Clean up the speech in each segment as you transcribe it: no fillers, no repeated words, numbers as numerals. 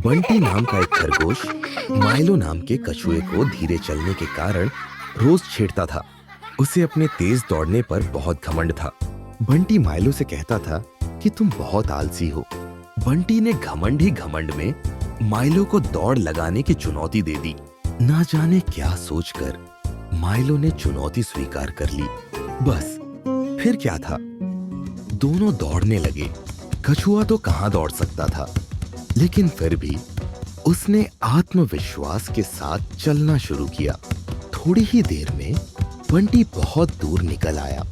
बंटी नाम का एक खरगोश माइलो नाम के कछुए को धीरे चलने के कारण रोज छेड़ता था। उसे अपने तेज दौड़ने पर बहुत घमंड था। बंटी माइलो से कहता था कि तुम बहुत आलसी हो। बंटी ने घमंड ही घमंड में माइलो को दौड़ लगाने की चुनौती दे दी। ना जाने क्या सोचकर माइलो ने चुनौती स्वीकार कर ली। बस फिर क्या था, दोनों दौड़ने लगे। कछुआ तो कहां दौड़ सकता था, लेकिन फिर भी उसने आत्मविश्वास के साथ चलना शुरू किया। थोड़ी ही देर में बंटी बहुत दूर निकल आया।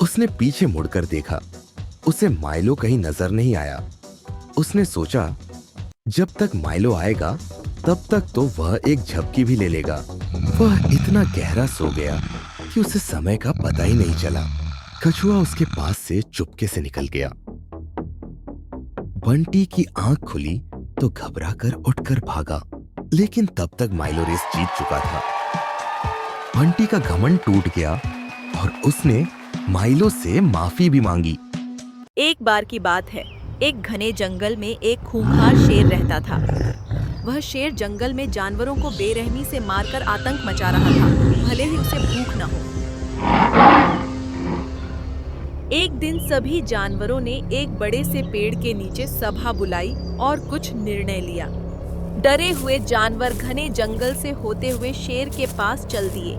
उसने पीछे मुड़कर देखा, उसे माइलो कहीं नजर नहीं आया। उसने सोचा जब तक माइलो आएगा तब तक तो वह एक झपकी भी ले लेगा। वह इतना गहरा सो गया कि उसे समय का पता ही नहीं चला। कछुआ उसके पास से चुपके से निकल गया। बंटी की आंख खुली तो घबराकर उठकर भागा, लेकिन तब तक माइलो रेस जीत चुका था। बंटी का घमंड टूट गया और उसने माइलो से माफी भी मांगी। एक बार की बात है, एक घने जंगल में एक खूंखार शेर रहता था। वह शेर जंगल में जानवरों को बेरहमी से मारकर आतंक मचा रहा था, भले ही उसे भूख न हो। एक दिन सभी जानवरों ने एक बड़े से पेड़ के नीचे सभा बुलाई और कुछ निर्णय लिया। डरे हुए जानवर घने जंगल से होते हुए शेर के पास चल दिए।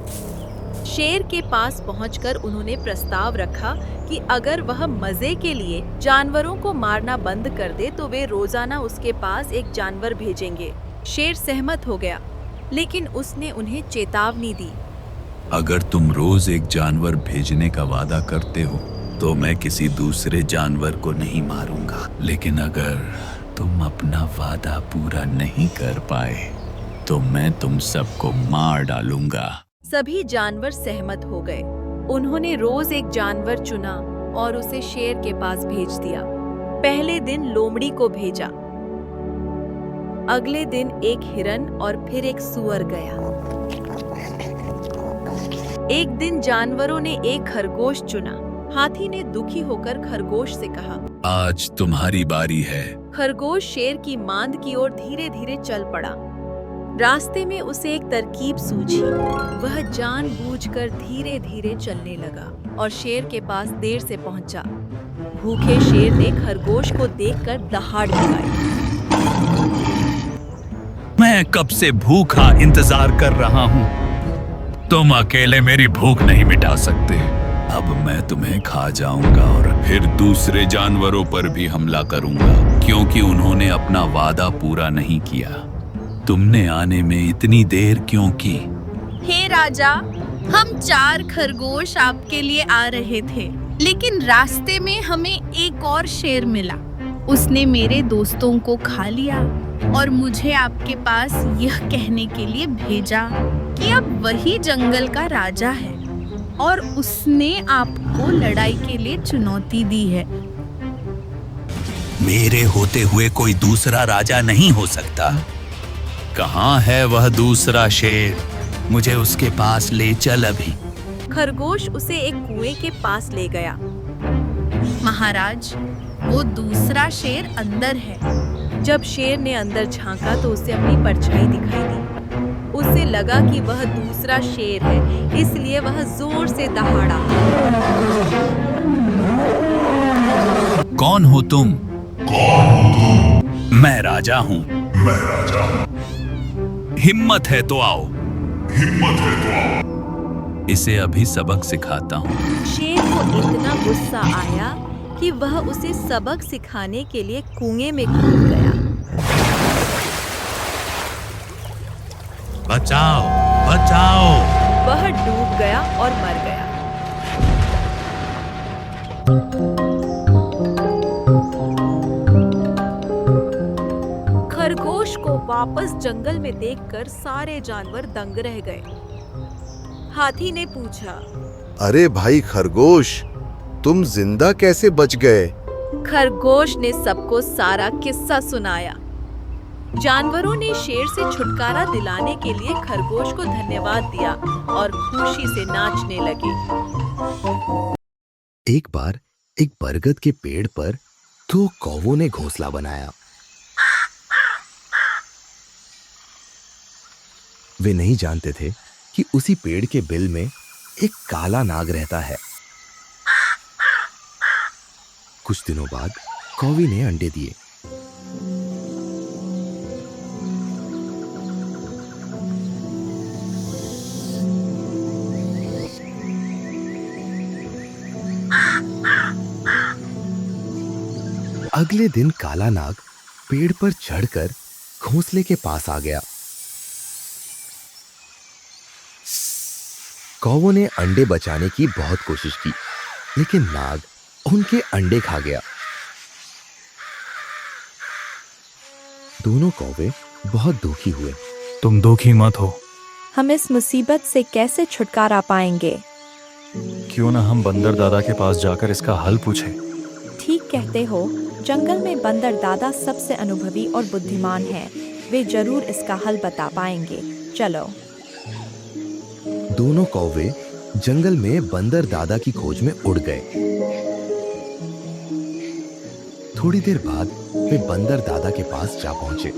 शेर के पास पहुंचकर उन्होंने प्रस्ताव रखा कि अगर वह मजे के लिए जानवरों को मारना बंद कर दे तो वे रोजाना उसके पास एक जानवर भेजेंगे। शेर सहमत हो गया, लेकिन उसने उन्हें चेतावनी दी। अगर तुम रोज एक जानवर भेजने का वादा करते हो तो मैं किसी दूसरे जानवर को नहीं मारूंगा, लेकिन अगर तुम अपना वादा पूरा नहीं कर पाए तो मैं तुम सबको मार डालूंगा। सभी जानवर सहमत हो गए। उन्होंने रोज एक जानवर चुना और उसे शेर के पास भेज दिया। पहले दिन लोमड़ी को भेजा, अगले दिन एक हिरन और फिर एक सूअर गया। एक दिन जानवरों ने एक खरगोश चुना। हाथी ने दुखी होकर खरगोश से कहा, आज तुम्हारी बारी है। खरगोश शेर की मांद की ओर धीरे धीरे चल पड़ा। रास्ते में उसे एक तरकीब सूझी। वह जानबूझकर धीरे धीरे चलने लगा और शेर के पास देर से पहुंचा। भूखे शेर ने खरगोश को देखकर दहाड़ लगाई। मैं कब से भूखा इंतजार कर रहा हूँ। तुम अकेले मेरी भूख नहीं मिटा सकते। अब मैं तुम्हें खा जाऊंगा और फिर दूसरे जानवरों पर भी हमला करूंगा, क्योंकि उन्होंने अपना वादा पूरा नहीं किया। तुमने आने में इतनी देर क्यों की? हे राजा, हम 4 खरगोश आपके लिए आ रहे थे, लेकिन रास्ते में हमें एक और शेर मिला। उसने मेरे दोस्तों को खा लिया और मुझे आपके पास यह कहने के लिए भेजा कि अब वही जंगल का राजा है और उसने आपको लड़ाई के लिए चुनौती दी है। मेरे होते हुए कोई दूसरा राजा नहीं हो सकता। कहाँ है वह दूसरा शेर? मुझे उसके पास ले चल अभी। खरगोश उसे एक कुएं के पास ले गया। महाराज, वो दूसरा शेर अंदर है। जब शेर ने अंदर झांका तो उसे अपनी परछाई दिखाई दी। उसे लगा कि वह दूसरा शेर है, इसलिए वह जोर से दहाड़ा। कौन हो तुम? मैं राजा हूँ। हिम्मत है तो आओ। इसे अभी सबक सिखाता हूँ। शेर को इतना गुस्सा आया कि वह उसे सबक सिखाने के लिए कुएं में कूद गया। बचाओ, बचाओ! वह डूब गया और मर गया। खरगोश को वापस जंगल में देखकर सारे जानवर दंग रह गए। हाथी ने पूछा, अरे भाई खरगोश, तुम जिंदा कैसे बच गए? खरगोश ने सबको सारा किस्सा सुनाया। जानवरों ने शेर से छुटकारा दिलाने के लिए खरगोश को धन्यवाद दिया और खुशी से नाचने लगे। एक बार एक बरगद के पेड़ पर 2 कौवों ने घोंसला बनाया। वे नहीं जानते थे कि उसी पेड़ के बिल में एक काला नाग रहता है। कुछ दिनों बाद कौवी ने अंडे दिए। अगले दिन काला नाग पेड़ पर चढ़कर घोंसले के पास आ गया। कौवों ने अंडे बचाने की बहुत कोशिश की, लेकिन नाग उनके अंडे खा गया। दोनों कौवे बहुत दुखी हुए। तुम दुखी मत हो। हम इस मुसीबत से कैसे छुटकारा पाएंगे? क्यों ना हम बंदर दादा के पास जाकर इसका हल पूछें। ठीक कहते हो। जंगल में बंदर दादा सबसे अनुभवी और बुद्धिमान हैं। वे जरूर इसका हल बता पाएंगे। चलो। दोनों कौवे जंगल में बंदर दादा की खोज में उड़ गए। थोड़ी देर बाद वे बंदर दादा के पास जा पहुंचे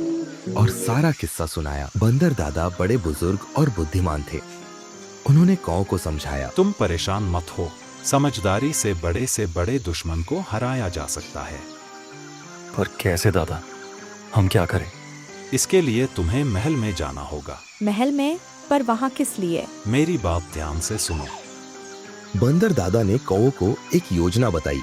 और सारा किस्सा सुनाया। बंदर दादा बड़े बुजुर्ग और बुद्धिमान थे। उन्होंने कौ को समझाया, तुम परेशान मत हो। समझदारी से बड़े दुश्मन को हराया जा सकता है। पर कैसे दादा? हम क्या करें? इसके लिए तुम्हें महल में जाना होगा। महल में? पर वहाँ किस लिए? मेरी बात ध्यान से सुनो। बंदर दादा ने कौ को एक योजना बताई।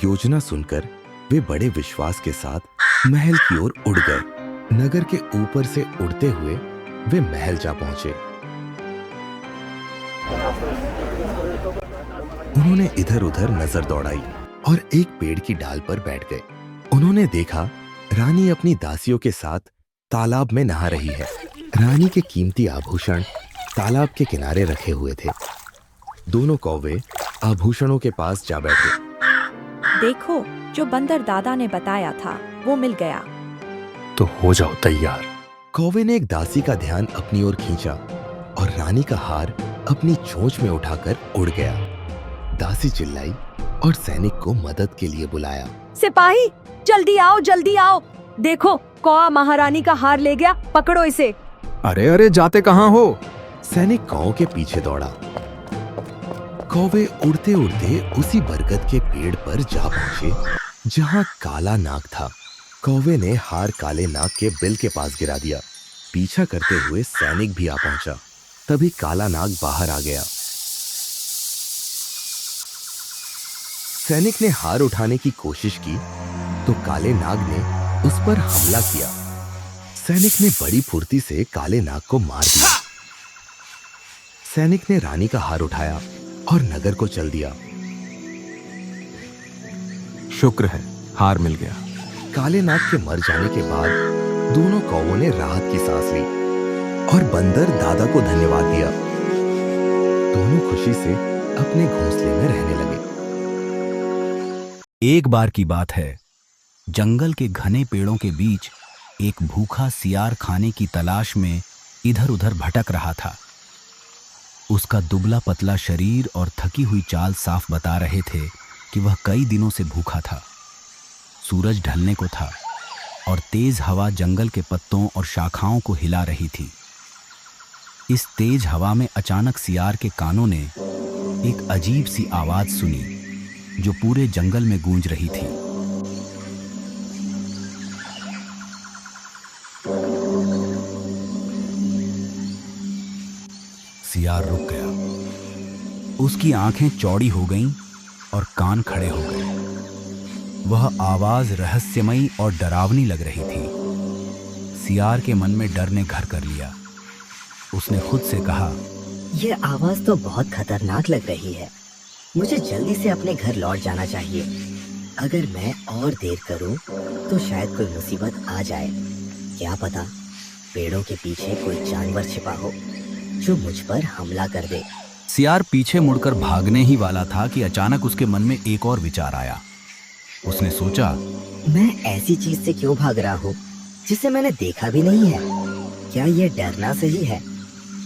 योजना सुनकर वे बड़े विश्वास के साथ महल की ओर उड़ गए। नगर के ऊपर से उड़ते हुए वे महल जा पहुंचे। उन्होंने इधर उधर नजर दौड़ाई और एक पेड़ की डाल पर बैठ गए। उन्होंने देखा रानी अपनी दासियों के साथ तालाब में नहा रही है। रानी के कीमती आभूषण तालाब के किनारे रखे हुए थे। दोनों कौवे आभूषणों के पास जा बैठे। देखो, जो बंदर दादा ने बताया था वो मिल गया। तो हो जाओ तैयार। कौवे ने एक दासी का ध्यान अपनी ओर खींचा और रानी का हार अपनी चोंच में उठाकर उड़ गया। दासी चिल्लाई और सैनिक को मदद के लिए बुलाया। सिपाही, जल्दी आओ, जल्दी आओ। देखो, कौवा महारानी का हार ले गया। पकड़ो इसे। अरे अरे, जाते कहाँ हो? सैनिक कौ के पीछे दौड़ा। कौवे उड़ते उड़ते उसी बरगद के पेड़ पर जा पहुंचे जहां काला नाग था। कौवे ने हार काले नाग के बिल के पास गिरा दिया। पीछा करते हुए सैनिक भी आ पहुंचा। तभी काला नाग बाहर आ गया। सैनिक ने हार उठाने की कोशिश की तो काले नाग ने उस पर हमला किया। सैनिक ने बड़ी फुर्ती से काले नाग को मार दिया। सैनिक ने रानी का हार उठाया और नगर को चल दिया। शुक्र है, हार मिल गया। काले नाग के मर जाने के बाद दोनों कौवों ने राहत की सांस ली और बंदर दादा को धन्यवाद दिया। दोनों खुशी से अपने घोंसले में रहने लगे। एक बार की बात है, जंगल के घने पेड़ों के बीच एक भूखा सियार खाने की तलाश में इधर उधर भटक रहा था। उसका दुबला पतला शरीर और थकी हुई चाल साफ बता रहे थे कि वह कई दिनों से भूखा था। सूरज ढलने को था और तेज हवा जंगल के पत्तों और शाखाओं को हिला रही थी। इस तेज हवा में अचानक सियार के कानों ने एक अजीब सी आवाज सुनी जो पूरे जंगल में गूंज रही थी। सियार रुक गया। उसकी आंखें चौड़ी हो गईं और कान खड़े हो गए। वह आवाज रहस्यमयी और डरावनी लग रही थी। सियार के मन में डर ने घर कर लिया। उसने खुद से कहा, यह आवाज तो बहुत खतरनाक लग रही है। मुझे जल्दी से अपने घर लौट जाना चाहिए। अगर मैं और देर करूं तो शायद कोई मुसीबत आ जाए। क्या पता पेड़ों के पीछे कोई जानवर छिपा हो जो मुझ पर हमला कर दे। सियार पीछे मुड़कर भागने ही वाला था कि अचानक उसके मन में एक और विचार आया। उसने सोचा, मैं ऐसी चीज से क्यों भाग रहा हूँ जिसे मैंने देखा भी नहीं है। क्या यह डरना सही है?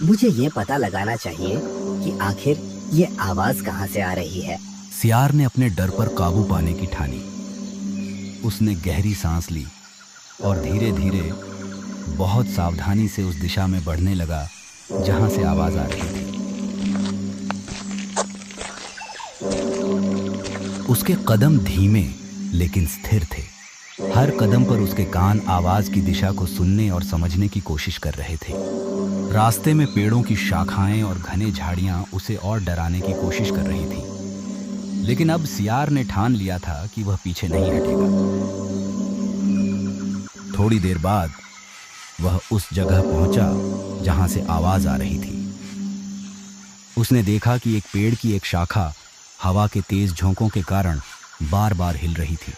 मुझे ये पता लगाना चाहिए कि आखिर ये आवाज कहाँ से आ रही है। सियार ने अपने डर पर काबू पाने की ठानी। उसने गहरी सांस ली और धीरे धीरे बहुत सावधानी से उस दिशा में बढ़ने लगा जहां से आवाज आ रही थी। उसके कदम धीमे लेकिन स्थिर थे। हर कदम पर उसके कान आवाज की दिशा को सुनने और समझने की कोशिश कर रहे थे। रास्ते में पेड़ों की शाखाएं और घने झाड़ियां उसे और डराने की कोशिश कर रही थी, लेकिन अब सियार ने ठान लिया था कि वह पीछे नहीं हटेगा। थोड़ी देर बाद वह उस जगह पहुंचा जहां से आवाज आ रही थी। उसने देखा कि एक पेड़ की एक शाखा हवा के तेज झोंकों के कारण बार बार हिल रही थी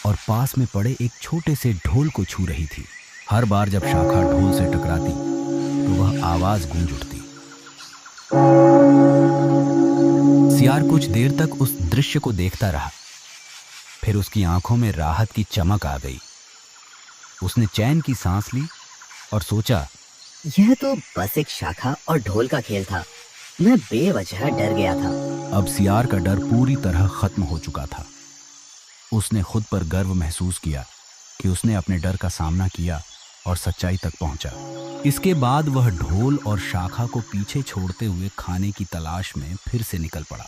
और पास में पड़े एक छोटे से ढोल को छू रही थी। हर बार जब शाखा ढोल से टकराती तो वह आवाज गूंज उठती। सियार कुछ देर तक उस दृश्य को देखता रहा। फिर उसकी आंखों में राहत की चमक आ गई। उसने चैन की सांस ली और सोचा, यह तो बस एक शाखा और ढोल का खेल था। मैं बेवजह डर गया था। अब सियार का डर पूरी तरह खत्म हो चुका था। उसने खुद पर गर्व महसूस किया कि उसने अपने डर का सामना किया और सच्चाई तक पहुंचा। इसके बाद वह ढोल और शाखा को पीछे छोड़ते हुए खाने की तलाश में फिर से निकल पड़ा।